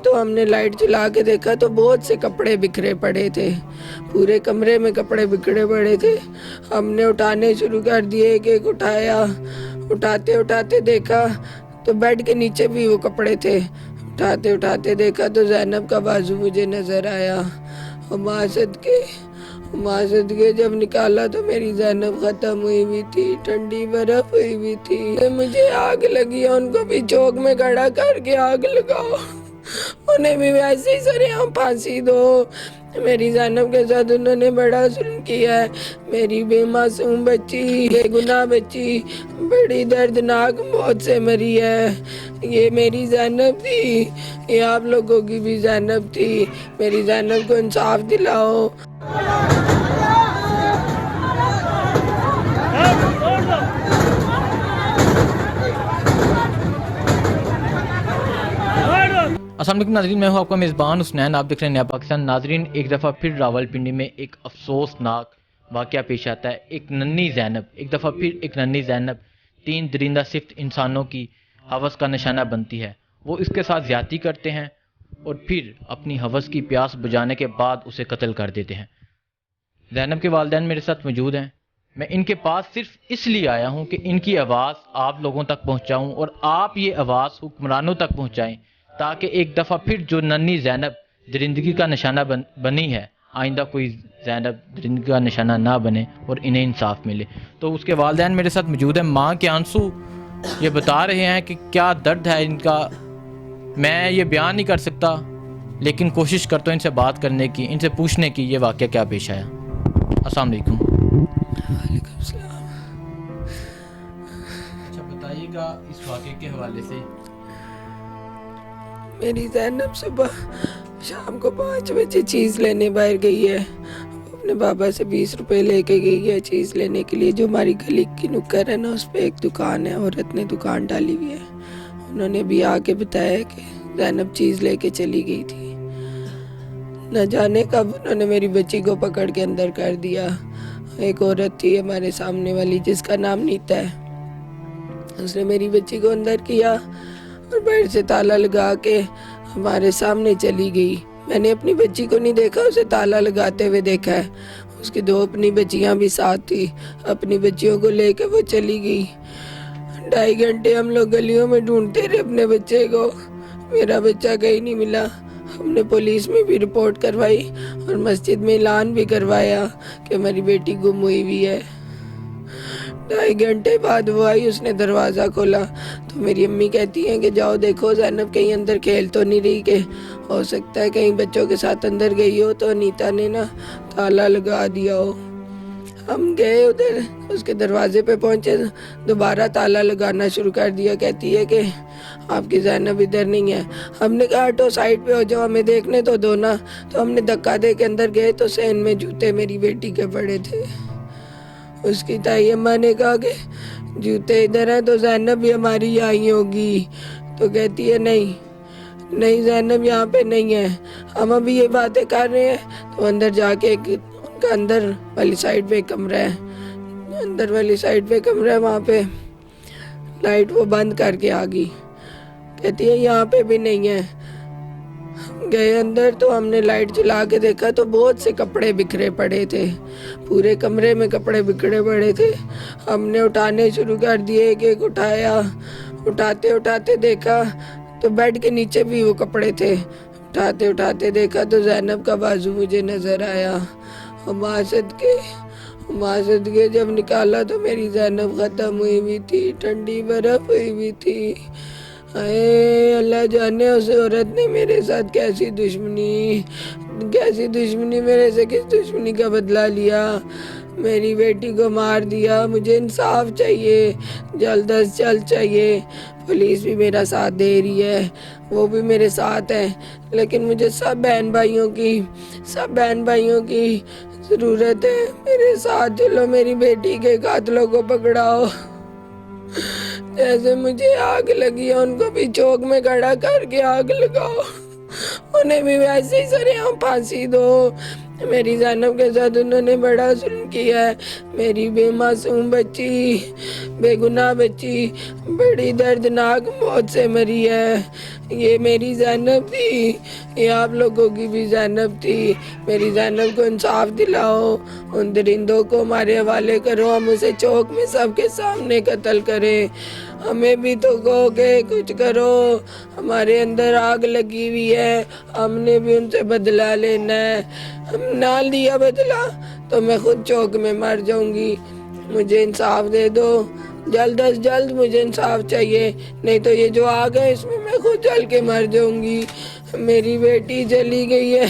تو ہم نے لائٹ جلا کے دیکھا تو بہت سے کپڑے بکھرے پڑے تھے، پورے کمرے میں کپڑے بکھرے پڑے تھے۔ ہم نے اٹھانے شروع کر دیے، ایک ایک اٹھایا، اٹھاتے اٹھاتے دیکھا تو بیڈ کے نیچے بھی وہ کپڑے تھے، اٹھاتے اٹھاتے دیکھا تو زینب کا بازو مجھے نظر آیا۔ ماں صدقے جب نکالا تو میری زینب ختم ہوئی ہوئی تھی، ٹھنڈی برف ہوئی ہوئی تھی۔ مجھے آگ لگی، ان کو بھی چوک میں کھڑا کر کے آگ لگاؤ، انہیں بھی ویسے ہی سرعام پھانسی دو۔ میری زینب کے ساتھ انہوں نے بڑا ظلم کیا ہے، میری بے معصوم بچی، بے گناہ بچی بڑی دردناک موت سے مری ہے۔ یہ میری زینب تھی، یہ آپ لوگوں کی بھی زینب تھی، میری زینب کو انصاف دلاؤ۔ السلام علیکم ناظرین، میں ہوں آپ کا میزبان حسنین، آپ دیکھ رہے ہیں نیا پاکستان۔ ناظرین، ایک دفعہ پھر راولپنڈی میں ایک افسوسناک واقعہ پیش آتا ہے۔ ایک ننھی زینب 3 درندہ صفت انسانوں کی ہوس کا نشانہ بنتی ہے۔ وہ اس کے ساتھ زیادتی کرتے ہیں اور پھر اپنی ہوس کی پیاس بجھانے کے بعد اسے قتل کر دیتے ہیں۔ زینب کے والدین میرے ساتھ موجود ہیں۔ میں ان کے پاس صرف اس لیے آیا ہوں کہ ان کی آواز آپ لوگوں تک پہنچاؤں اور آپ یہ آواز حکمرانوں تک پہنچائیں، تاکہ ایک دفعہ پھر جو ننھی زینب درندگی کا نشانہ بنی ہے، آئندہ کوئی زینب درندگی کا نشانہ نہ بنے اور انہیں انصاف ملے۔ تو اس کے والدین میرے ساتھ موجود ہیں۔ ماں کے آنسو یہ بتا رہے ہیں کہ کیا درد ہے ان کا، میں یہ بیان نہیں کر سکتا، لیکن کوشش کرتا ہوں ان سے بات کرنے کی، ان سے پوچھنے کی یہ واقعہ کیا پیش آیا۔ السلام علیکم۔ وعلیکم السلام۔ اچھا بتائیے گا اس واقعے کے حوالے سے۔ میری زینب صبح شام کو 5 بجے چیز لینے باہر گئی ہے، اپنے بابا سے 20 روپے لے کے گئی ہے چیز لینے کے لیے۔ جو ہماری گلی کی نکر ہے نا، اس پہ ایک دکان ہے، عورت نے دکان ڈالی ہوئی ہے۔ انہوں نے بھی آ کے بتایا کہ زینب چیز لے کے چلی گئی تھی، نہ جانے کب انہوں نے میری بچی کو پکڑ کے اندر کر دیا۔ ایک عورت تھی ہمارے سامنے والی جس کا نام نیتا ہے، اس نے میری بچی کو اندر کیا اور باہر سے تالا لگا کے ہمارے سامنے چلی گئی۔ میں نے اپنی بچی کو نہیں دیکھا، اسے تالا لگاتے ہوئے دیکھا ہے۔ اس کی 2 اپنی بچیاں بھی ساتھ تھی، اپنی بچیوں کو لے کے وہ چلی گئی۔ 2.5 گھنٹے ہم لوگ گلیوں میں ڈھونڈتے رہے اپنے بچے کو، میرا بچہ کہیں نہیں ملا۔ ہم نے پولیس میں بھی رپورٹ کروائی اور مسجد میں اعلان بھی کروایا کہ ہماری بیٹی گم ہوئی ہوئی ہے۔ 2.5 گھنٹے بعد وہ آئی، اس نے دروازہ کھولا تو میری امی کہتی ہیں کہ جاؤ دیکھو زینب کہیں اندر کھیل تو نہیں رہی، کہ ہو سکتا ہے کہیں بچوں کے ساتھ اندر گئی ہو تو انیتا نے نا تالا لگا دیا ہو۔ ہم گئے ادھر، اس کے دروازے پہ پہنچے، دوبارہ تالا لگانا شروع کر دیا۔ کہتی ہے کہ آپ کی زینب ادھر نہیں ہے۔ ہم نے کہا ہٹو سائڈ پہ ہو جاؤ، ہمیں دیکھنے تو دو نا۔ تو ہم نے دھکا دے کے اندر گئے تو سین میں جوتے میری بیٹی کے پڑے تھے۔ اس کی تائی اماں نے کہا کہ جوتے ادھر ہیں تو زینب بھی ہماری آئی ہوگی، تو کہتی ہے نہیں زینب یہاں پہ نہیں ہے۔ ہم ابھی یہ باتیں کر رہے ہیں تو اندر جا کے ان کا اندر والی سائڈ پہ کمرہ ہے، اندر والی سائڈ پہ کمرہ ہے، وہاں پہ لائٹ وہ بند کر کے آ گئی۔ کہتی ہے یہاں پہ بھی نہیں ہے۔ گئے اندر تو ہم نے لائٹ جلا کے دیکھا تو بہت سے کپڑے بکھرے پڑے تھے، پورے کمرے میں کپڑے بکھرے پڑے تھے۔ ہم نے اٹھانے شروع کر دیے، ایک ایک اٹھایا، اٹھاتے اٹھاتے دیکھا تو بیڈ کے نیچے بھی وہ کپڑے تھے، اٹھاتے اٹھاتے دیکھا تو زینب کا بازو مجھے نظر آیا۔ ماں صدقے جب نکالا تو میری زینب ختم ہوئی ہوئی تھی، ٹھنڈی برف ہوئی ہوئی تھی۔ اے اللہ جانے اس عورت نے میرے ساتھ کیسی دشمنی میرے سے کس دشمنی کا بدلہ لیا، میری بیٹی کو مار دیا۔ مجھے انصاف چاہیے، جلد از جلد چاہیے۔ پولیس بھی میرا ساتھ دے رہی ہے، وہ بھی میرے ساتھ ہیں، لیکن مجھے سب بہن بھائیوں کی ضرورت ہے۔ میرے ساتھ چلو، میری بیٹی کے قاتلوں کو پکڑاؤ۔ جیسے مجھے آگ لگی ہے، ان کو بھی چوک میں کھڑا کر کے آگ لگاؤ، انہیں بھی ویسے ہی سرعام پھانسی دو۔ मेरी ज़ैनब के साथ उन्होंने बड़ा जुल्म किया है। मेरी बेमासूम बच्ची, बेगुनाह बच्ची बड़ी दर्दनाक मौत से मरी है। ये मेरी ज़ैनब थी, ये आप लोगों की भी ज़ैनब थी। मेरी ज़ैनब को इंसाफ दिलाओ, उन दरिंदों को हमारे हवाले करो, हम उसे चौक में सबके सामने कत्ल करें। हमें भी तो कहो कि कुछ करो, हमारे अंदर आग लगी हुई है, हमने भी उनसे बदला लेना है। हम ना लिया बदला तो मैं खुद चौक में मर जाऊंगी। मुझे इंसाफ दे दो, जल्द अज जल्द मुझे इंसाफ चाहिए, नहीं तो ये जो आग है इसमें मैं खुद जल के मर जाऊंगी। मेरी बेटी चली गई है,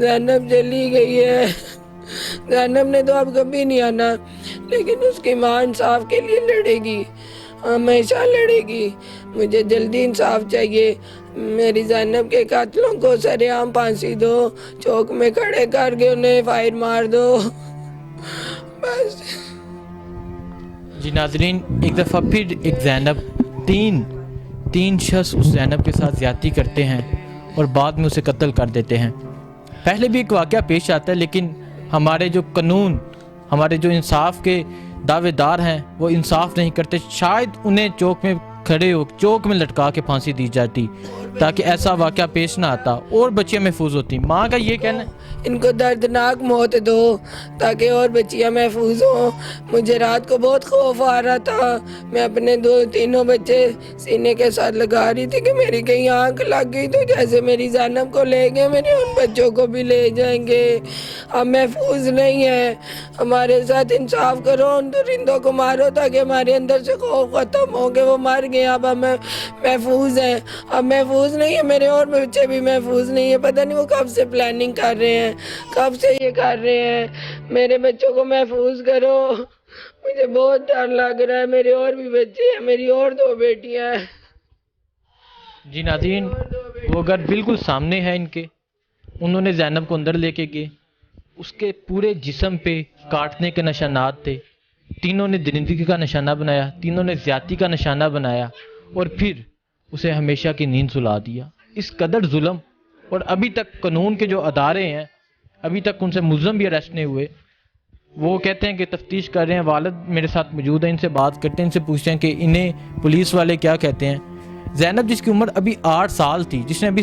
ज़ैनब चली गई है। ज़ैनब ने तो अब कभी नहीं आना, लेकिन उसकी माँ इंसाफ के लिए लड़ेगी, हमेशा लड़ेगी। मुझे जल्दी इंसाफ चाहिए। मेरी ज़ैनब के कातिलों को सरेआम फांसी दो, चौक में खड़े करके उन्हें फायर मार दो, बस। जी नाजरीन, एक दफ़ा फिर एक ज़ैनब, तीन शख्स उस ज़ैनब के साथ ज़्यादती करते हैं और बाद में उसे कत्ल कर देते हैं। पहले भी एक वाक़या पेश आता है, लेकिन हमारे जो कानून, हमारे जो इंसाफ के दावेदार हैं वो इंसाफ नहीं करते। शायद उन्हें चौक में खड़े हो, चौक में लटका के फांसी दी जाती ताकि ऐसा वाक़या पेश ना आता और बच्चियाँ महफूज होती। माँ का ये कहना है इनको दर्दनाक मौत दो ताकि और बच्चियाँ महफूज हों। मुझे रात को बहुत खौफ आ रहा था, मैं अपने तीनों बच्चे सीने के साथ लगा रही थी कि मेरी कहीं आँख लग गई तो जैसे मेरी ज़ैनब को ले गए मेरे उन बच्चों को भी ले जाएंगे। हम महफूज नहीं है, हमारे साथ इंसाफ करो, उन दरिंदों को मारो ताकि हमारे अंदर से खौफ ख़त्म हो गए। वो मर गए, अब हम महफूज हैं। अब महफूज नहीं है, मेरे और बच्चे भी महफूज नहीं है। पता नहीं वो कब से प्लानिंग कर रहे हैं, कब से ये कर रहे हैं। मेरे बच्चों को महफूज करो, मुझे बहुत डर लग रहा है। मेरे और भी बच्चे हैं, मेरी और 2 बेटियां हैं। जी नाज़रीन, वो घर बिल्कुल सामने है इनके। उन्होंने ज़ैनब को अंदर लेके गए, उसके पूरे जिस्म पे काटने के निशानात थे। तीनों ने दरिंदगी का निशाना बनाया, तीनों ने ज़्यादती का निशाना बनाया और फिर उसे हमेशा की नींद सुला दिया। इस कदर जुल्म, और अभी तक कानून के जो अदारे हैं अभी तक उनसे मुलज़म भी अरेस्ट नहीं हुए। वो कहते हैं कि तफ्तीश कर रहे हैं। वालिद मेरे साथ मौजूद हैं, इनसे बात करते हैं, इनसे पूछते हैं कि इन्हें पुलिस वाले क्या कहते हैं। ज़ैनब जिसकी उम्र अभी 8 साल थी, जिसने अभी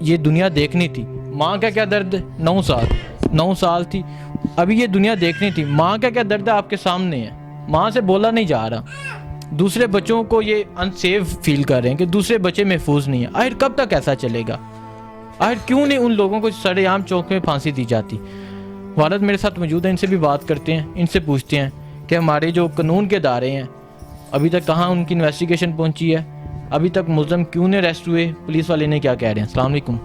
ये दुनिया देखनी थी। माँ का क्या दर्द, 9 साल थी, अभी ये दुनिया देखनी थी। माँ का क्या दर्द है आपके सामने है, माँ से बोला नहीं जा रहा। दूसरे बच्चों को ये अनसेफ फील कर रहे हैं कि दूसरे बच्चे महफूज नहीं है। आखिर कब तक ऐसा चलेगा? आखिर क्यों नहीं उन लोगों को सरेआम चौक में फांसी दी जाती? वालिद मेरे साथ मौजूद हैं, इनसे भी बात करते हैं, इनसे पूछते हैं कि हमारे जो कानून के अदारे हैं अभी तक कहाँ उनकी इन्वेस्टिगेशन पहुंची है, अभी तक मुलज़म क्यों नहीं अरेस्ट हुए, पुलिस वाले ने क्या कह रहे हैं। अस्सलाम वालेकुम।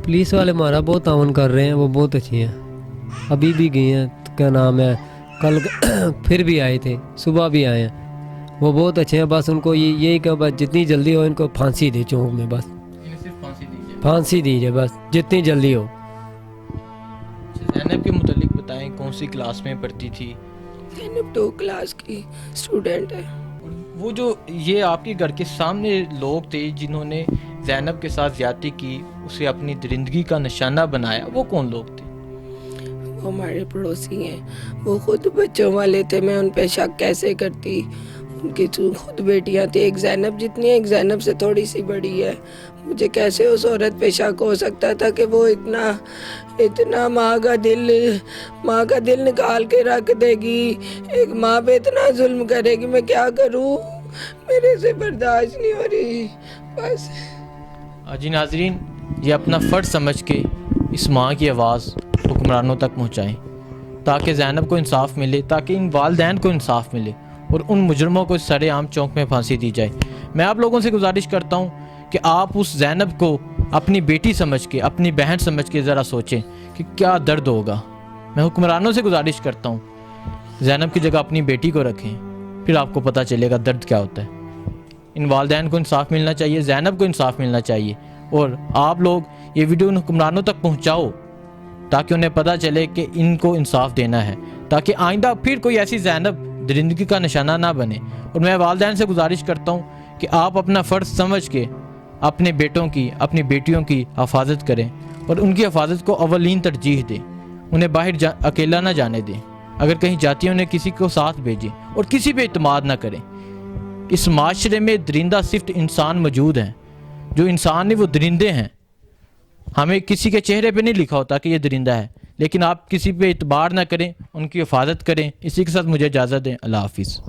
पुलिस वाले हमारा बहुत तावन कर रहे हैं, वो बहुत अच्छे हैं। अभी भी गए हैं, तो क्या नाम है, कल फिर भी आए थे, सुबह भी आए हैं। वो बहुत अच्छे हैं। बस उनको यही कि बस जितनी जल्दी हो इनको फांसी दे चौक में, बस फांसी दीजिए, बस जितनी जल्दी हो। ज़ैनब के मुतालिक बताएं, कौन सी क्लास में पढ़ती थी? ज़ैनब 2 क्लास की स्टूडेंट है। वो जो ये आपके घर के सामने लोग थे जिन्होंने ज़ैनब के साथ ज़्यादती की, उसे अपनी दरिंदगी का निशाना बनाया, वो कौन लोग थे? वो हमारे पड़ोसी हैं, वो खुद बच्चों वाले थे। मैं उन पे शक कैसे करती, उनकी खुद बेटियां थी, एक ज़ैनब जितनी है, एक ज़ैनब से थोड़ी सी बड़ी है। मुझे कैसे उस औरत पे शक हो सकता था कि वो इतना माँ का दिल निकाल के रख देगी, एक माँ पे इतना जुल्म करेगी। मैं क्या करूँ, मेरे से बर्दाश्त नहीं हो रही, बस। जी नाजरीन, ये अपना फ़र्ज समझ के इस माँ की आवाज़ हुक्मरानों तक पहुँचाएँ ताकि ज़ैनब को इंसाफ मिले, ताकि इन वालदैन को इंसाफ मिले और उन मुजरमों को सरेआम चौक में फांसी दी जाए। मैं आप लोगों से गुजारिश करता हूँ कि आप उस ज़ैनब को अपनी बेटी समझ के, अपनी बहन समझ के ज़रा सोचें कि क्या दर्द होगा। मैं हुक्मरानों से गुजारिश करता हूँ ज़ैनब की जगह अपनी बेटी को रखें, फिर आपको पता चलेगा दर्द क्या होता है। इन वालदैन को इंसाफ मिलना चाहिए, ज़ैनब को इंसाफ मिलना चाहिए। और आप लोग ये वीडियो उन हुक्मरानों तक पहुँचाओ ताकि उन्हें पता चले कि इनको इंसाफ देना है, ताकि आइंदा फिर कोई ऐसी ज़ैनब दरिंदगी का निशाना ना बने। और मैं वालदैन से गुजारिश करता हूँ कि आप अपना फ़र्ज समझ के अपने बेटों की, अपनी बेटियों की हिफाजत करें, اور ان کی حفاظت کو اولین ترجیح دیں. انہیں باہر اکیلا نہ جانے دیں. اگر کہیں جاتی ہیں انہیں کسی کو ساتھ بھیجیں اور کسی پہ اعتماد نہ کریں. اس معاشرے میں درندہ صفت انسان موجود ہیں. جو انسان ہیں وہ درندے ہیں. ہمیں کسی کے چہرے پہ نہیں لکھا ہوتا کہ یہ درندہ ہے، لیکن آپ کسی پہ اعتبار نہ کریں، ان کی حفاظت کریں. اسی کے ساتھ مجھے اجازت دیں. اللہ حافظ.